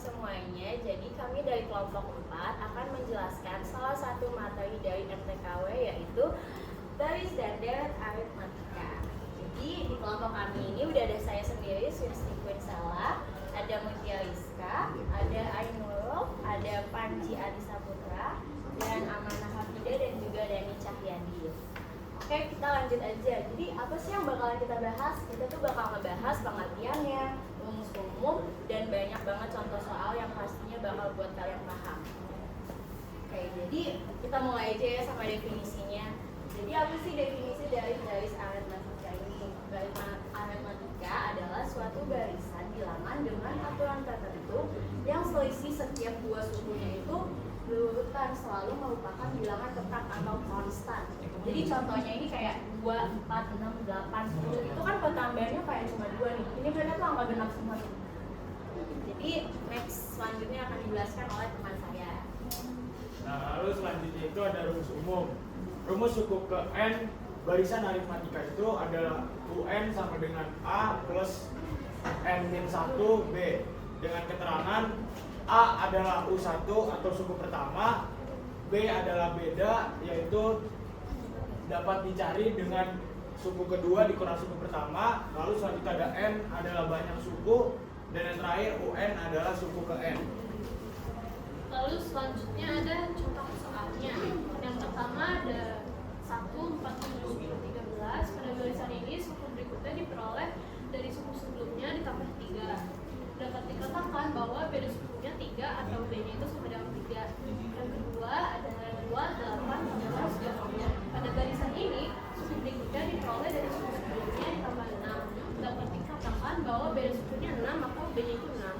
semuanya. Jadi kami dari kelompok 4 akan menjelaskan salah satu materi dari MTKW, yaitu baris datar aritmatika. Jadi di kelompok kami ini udah ada saya sendiri, Swisti Quinzela, ada Mutia Rizka, ada Ainurul, ada Panji Adisa Putra, dan Amanah Hafida, dan juga Dani Cahyadi. Oke, kita lanjut aja. Jadi apa sih yang bakalan kita bahas? Kita tuh bakal ngebahas pengertiannya, rumus umum, dan banyak banget contoh soal yang pastinya bakal buat kalian paham. Oke, jadi kita mulai aja ya sama definisinya. Jadi apa sih definisi dari baris aritmatika ini? Baris aritmatika adalah suatu barisan bilangan dengan aturan tertentu yang selisih setiap dua sukunya itu berurutan selalu merupakan bilangan tetap atau konstan. Jadi contohnya ini kayak 2, 4, 6, 8, 10. Itu kan pertambahannya kayak cuma 2 nih. Ini berarti tuh angka genap semua nih. Jadi next selanjutnya akan dijelaskan oleh teman saya. Nah, lalu selanjutnya itu ada rumus umum. Rumus suku ke N barisan aritmatika itu adalah UN sama dengan A plus N-1 B. Dengan keterangan A adalah U1 atau suku pertama, B adalah beda, yaitu dapat dicari dengan suku kedua dikurang suku pertama. Lalu selanjutnya ada N adalah banyak suku, dan yang terakhir UN adalah suku ke N. Lalu selanjutnya ada contoh soalnya. Yang pertama ada 1, 4, 7, 13. Pada barisan ini suku berikutnya diperoleh dari suku sebelumnya ditambah 3. Dapat dikatakan bahwa beda sukunya 3 atau B-nya itu sama dengan 3. Yang kedua ada 2, 8, 11, 20. Pada barisan ini suku berikutnya diperoleh dari suku sebelumnya ditambah 6. Dapat dikatakan bahwa beda sukunya 6 atau B-nya itu 6.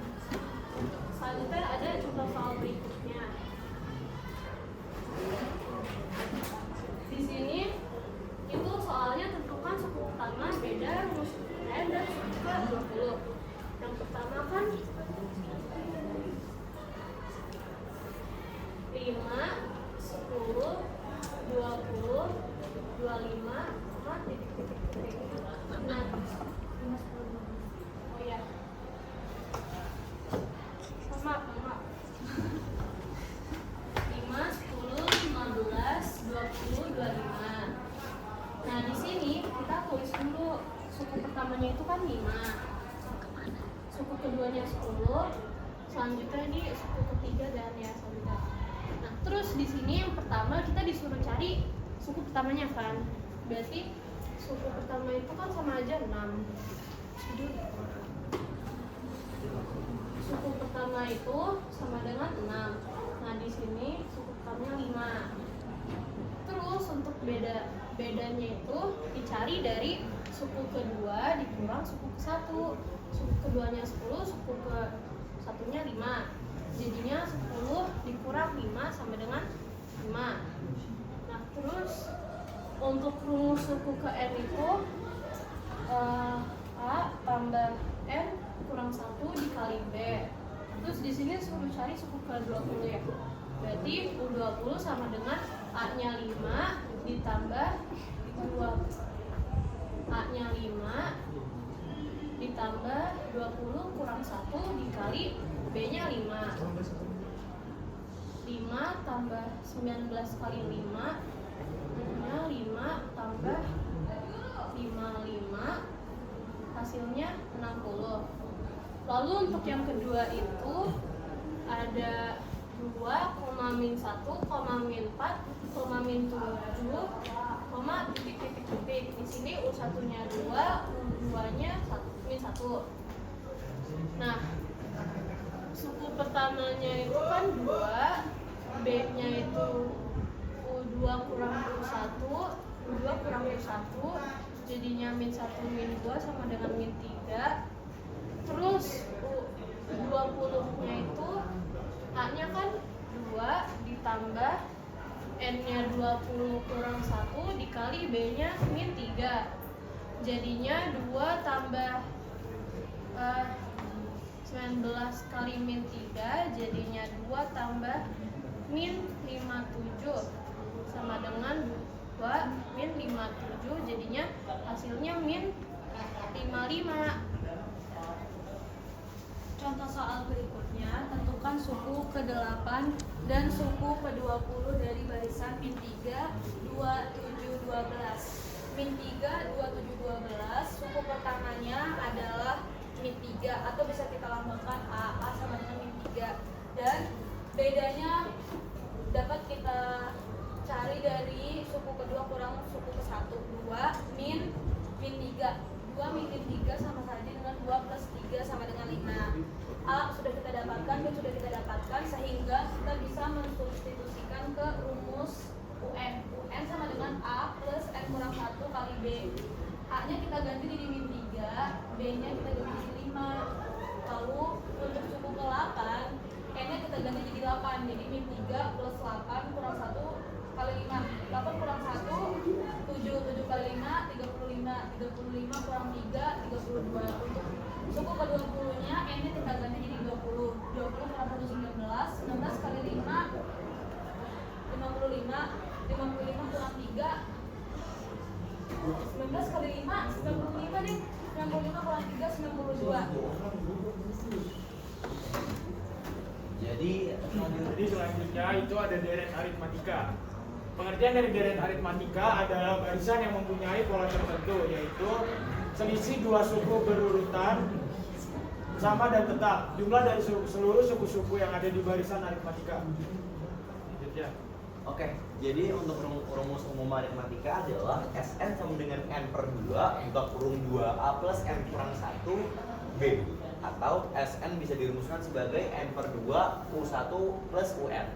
Selanjutnya ada contoh soal berikutnya. Di sini itu soalnya tentukan suku pertama, beda, rumus N, dan suku ke 20. Yang pertama kan 5, 10, 20, 25, titik. Nah, oh ya, maaf 5, 10, 15, 20, 25. Nah, di sini kita tulis dulu suku pertamanya itu kan 5, suku keduanya 10, selanjutnya di suku ketiga dan ya selanjutnya. Nah, terus di sini yang pertama kita disuruh cari suku pertamanya kan. Berarti suku pertama itu kan sama aja 6. Jadi suku pertama itu sama dengan 6. Nah, di sini suku pertamanya 5. Terus untuk bedanya itu dicari dari suku kedua dikurang suku ke 1. Suku keduanya 10, suku ke satunya 5. Jadinya 10 dikurang 5 sama dengan 5. Nah, terus untuk rumus suku ke N itu A tambah N kurang 1 dikali B. Terus di sini suruh cari suku ke 20 ya. Berarti U20 sama dengan A-nya 5 ditambah 2. A-nya 5 ditambah 20 kurang 1 dikali B-nya 5. 5 tambah 19 kali 5 nya 5 tambah 55 hasilnya 60. Lalu untuk yang kedua itu ada 2, min 1, min 4, min 7, titik. Di sini U1-nya 2, U2-nya min 1. Nah, suku pertamanya itu kan 2, B-nya itu U2 kurang U1, U2 kurang U1, jadinya min 1 min 2 sama dengan min 3. Terus U20-nya itu A-nya kan 2 ditambah N-nya 20 kurang 1 dikali B-nya min 3. Jadinya 2 tambah 19 kali min 3 jadinya 2 tambah min 57 sama dengan 2 min 57 jadinya hasilnya min 55. Contoh soal berikutnya suku ke-8 dan suku ke-20 dari barisan min 3, 2, 7, 12. Min 3, 2, 7, 12, suku pertamanya adalah min 3 atau bisa kita lambangkan A sama dengan min 3. Dan bedanya dapat kita cari dari suku kedua kurang suku ke-1. 2 min 3. 2 min 3 sama saja dengan 2 plus 3 sama dengan 5. A sudah kita dapatkan, B sudah kita dapatkan, sehingga kita bisa mensubstitusikan ke rumus UN. UN sama dengan A plus N kurang 1 kali B. A nya kita ganti jadi min 3, B nya kita ganti jadi 5. Lalu untuk suku ke-8, N nya kita ganti jadi 8, jadi min 3 plus 8 kurang 1 kali 5. 8 kurang 1, 7 kali 5, 35 kurang 3, 32. Untuk suku ke-20 nya N nya kita ganti jadi 20. 20 kurang 1, 19. 19 kali 5, 55. 55 kurang 3, 19 kali 5, 95 deh. 95 kurang 3, 92. Jadi selanjutnya itu ada deret aritmatika. Pengertian dari deret aritmatika adalah barisan yang mempunyai pola tertentu, yaitu selisih dua suku berurutan sama dan tetap jumlah dari seluruh suku-suku yang ada di barisan aritmatika. Ya. Oke, jadi untuk rumus umum aritmatika adalah Sn sama dengan N per 2 buka kurung 2A plus N kurang 1 B, atau Sn bisa dirumuskan sebagai N per 2 U1 plus UN.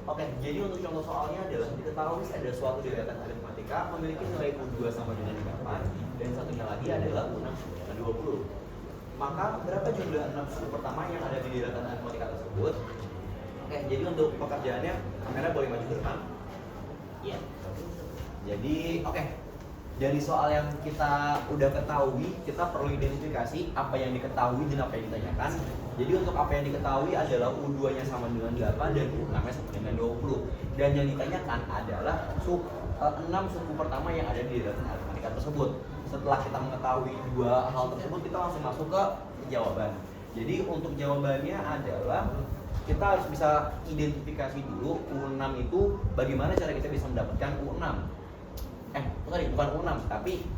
Oke, jadi untuk contoh soalnya adalah diketahui ada suatu deretan aritmatika memiliki nilai U2 sama dengan 8 dan satunya lagi adalah U6 sama dengan 20. Maka berapa jumlah 6 suku pertama yang ada di deretan aritmatika tersebut? Oke, jadi untuk pekerjaannya kamera boleh maju ke depan. Iya. Jadi dari soal yang kita udah ketahui, kita perlu identifikasi apa yang diketahui dan apa yang ditanyakan. Jadi untuk apa yang diketahui adalah U2-nya sama dengan 8 dan U6-nya sama dengan 20. Dan yang ditanyakan adalah 6 suku pertama yang ada di deretan aritmatika tersebut. Setelah kita mengetahui dua hal tersebut, kita langsung masuk ke jawaban. Jadi untuk jawabannya adalah kita harus bisa identifikasi dulu U6 itu bagaimana cara kita bisa mendapatkan U6. Bukan U6 tapi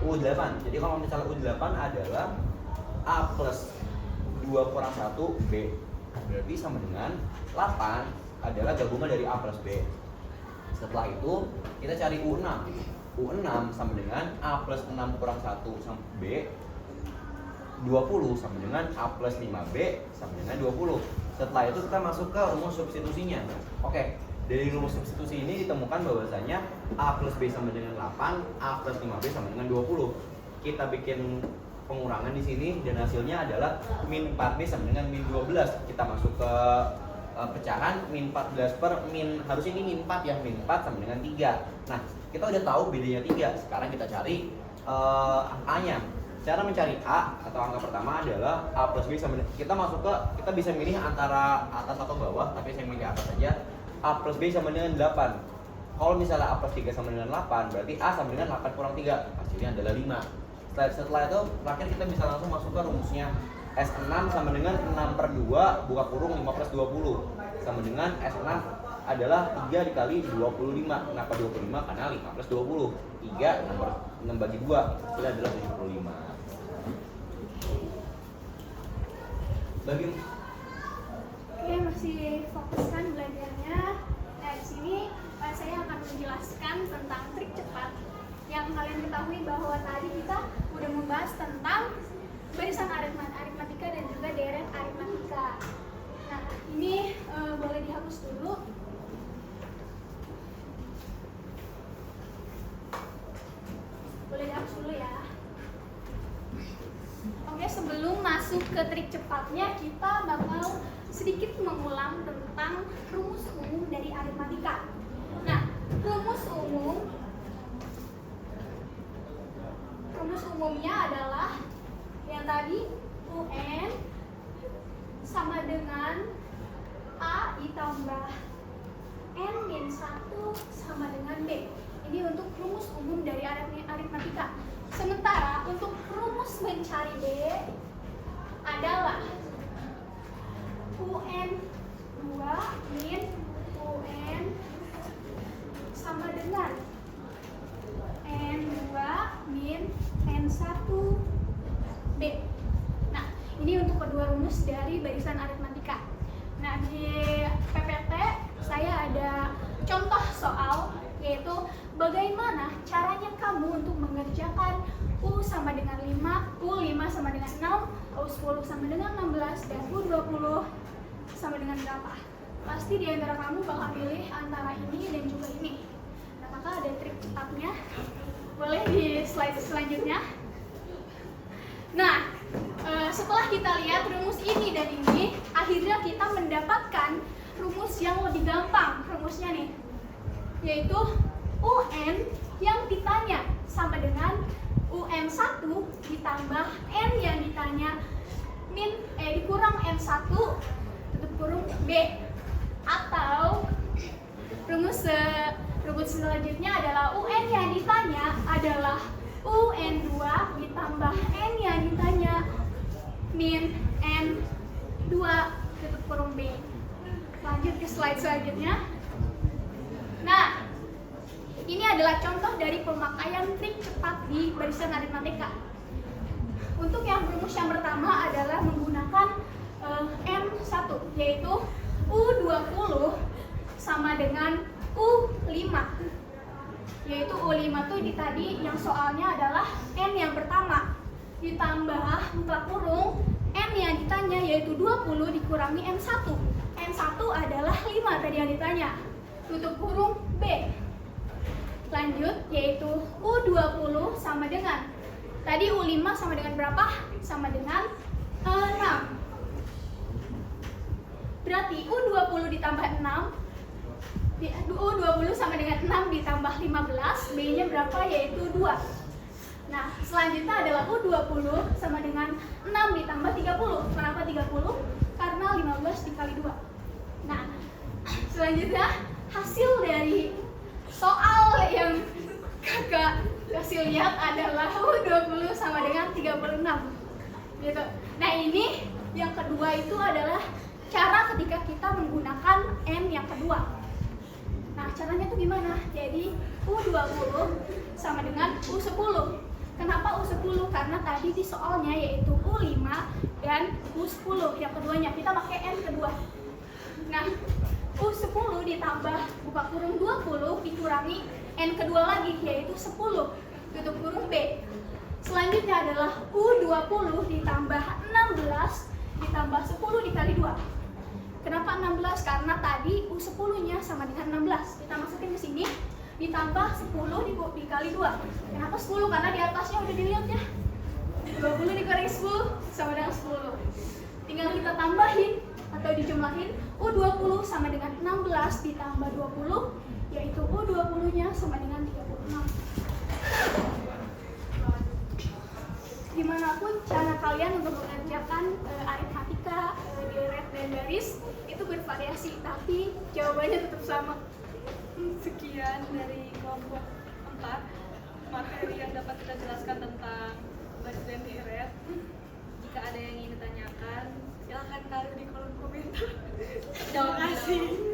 U8. Jadi kalau misalnya U8 adalah A plus 2 kurang 1 B, berarti sama dengan 8 adalah gabungan dari A plus B. Setelah itu kita cari U6. U6 sama dengan A plus 6 kurang 1 sama B, 20 sama dengan A plus 5B sama dengan 20. Setelah itu kita masuk ke rumus substitusinya. Oke, dari rumus substitusi ini ditemukan bahwasanya A plus B sama dengan 8, A plus 5B sama dengan 20. Kita bikin pengurangan di sini dan hasilnya adalah min 4B sama dengan min 12. Kita masuk ke pecahan min 14 per min, harus ini min 4 ya, min 4 sama dengan 3. Nah, kita udah tahu bedanya 3. Sekarang kita cari A-nya. Cara mencari A atau angka pertama adalah A plus B sama, kita masuk ke, kita bisa milih antara atas atau bawah, tapi saya milih atas saja. A plus B sama dengan 8. Kalau misalnya A plus 3 sama dengan 8, berarti A sama dengan 8 kurang 3, hasilnya adalah 5. Setelah itu, terakhir kita bisa langsung masuk ke rumusnya. S6 sama dengan 6 per 2 buka kurung 5 plus 20 sama dengan S6 adalah 3 dikali 25. Kenapa 25? Karena 5 plus 20. 3 6 bagi 2 itu adalah 75. Oke, masih fokuskan belajarnya. Nah, di sini saya akan menjelaskan tentang trik cepat. Yang kalian ketahui bahwa tadi kita udah membahas tentang barisan aritmatika dan juga deret aritmatika. Nah, ini boleh dihapus dulu. Boleh dihapus dulu ya. Oke, sebelum masuk ke trik cepatnya, kita bakal sedikit mengulang tentang rumus umum dari aritmatika. Nah, rumus umumnya adalah yang tadi UN sama dengan A ditambah N min 1 sama dengan B. Ini untuk rumus umum dari aritmatika. Sementara untuk rumus mencari B adalah UN rumus dari barisan aritmatika. Nah, di PPT saya ada contoh soal, yaitu bagaimana caranya kamu untuk mengerjakan U sama dengan 5, U5 sama dengan 6, U10 sama dengan 16, dan U20 sama dengan berapa? Pasti di antara kamu bakal pilih antara ini dan juga ini. Nah, maka ada trik cepatnya. Boleh di slide selanjutnya. Nah, setelah kita lihat rumus ini dan ini, akhirnya kita mendapatkan rumus yang lebih gampang. Rumusnya nih, yaitu UN yang ditanya sama dengan UN1 ditambah N yang ditanya dikurang N1 tutup kurung B. Atau rumus selanjutnya adalah UN yang ditanya adalah UN2 ditambah N yang ditanya min N2 tutup kurung B. Lanjut ke slide selanjutnya. Nah, ini adalah contoh dari pemakaian trik cepat di barisan aritmatika. Untuk yang rumus yang pertama adalah menggunakan M1, yaitu U20 sama dengan U5. Yaitu U5 tuh tadi yang soalnya adalah N yang pertama ditambah buka kurung N yang ditanya yaitu 20 dikurangi N1. N1 adalah 5 tadi yang ditanya. Tutup kurung B. Lanjut, yaitu U20 sama dengan tadi U5 sama dengan berapa? Sama dengan 6. Berarti U20 ditambah 6, U20 sama dengan 6 ditambah 15, B-nya berapa? Yaitu 2. Nah, selanjutnya adalah U20 sama dengan 6 ditambah 30. Kenapa 30? Karena 15 dikali 2. Nah, selanjutnya hasil dari soal yang kakak kasih lihat adalah U20 sama dengan 36 gitu. Nah, ini yang kedua itu adalah cara ketika kita menggunakan N yang kedua. Nah, caranya tuh gimana? Jadi U20 sama dengan U10. Kenapa U10? Karena tadi di soalnya yaitu U5 dan U10 yang keduanya. Kita pakai N kedua. Nah, U10 ditambah buka kurung 20 dikurangi N kedua lagi yaitu 10 tutup kurung B. Selanjutnya adalah U20 ditambah 16 ditambah 10 dikali 2. Kenapa 16? Karena tadi U10-nya sama dengan 16. Kita masukin ke sini ditambah 10 dikali 2. Kenapa 10? Karena di atasnya udah dilihat ya. 20 dikurangi 10 sama dengan 10. Tinggal kita tambahin atau dijumlahin U20 sama dengan 16 ditambah 20 yaitu U20-nya sama dengan 36. Gimana pun cara kalian untuk mengerjakan aritmatika, deret dan baris itu bervariasi, tapi jawabannya tetap sama. Sekian dari kelompok 4 materi yang dapat kita jelaskan tentang baris dan deret. Jika ada yang ingin ditanyakan, silahkan taruh di kolom komentar. Terima kasih.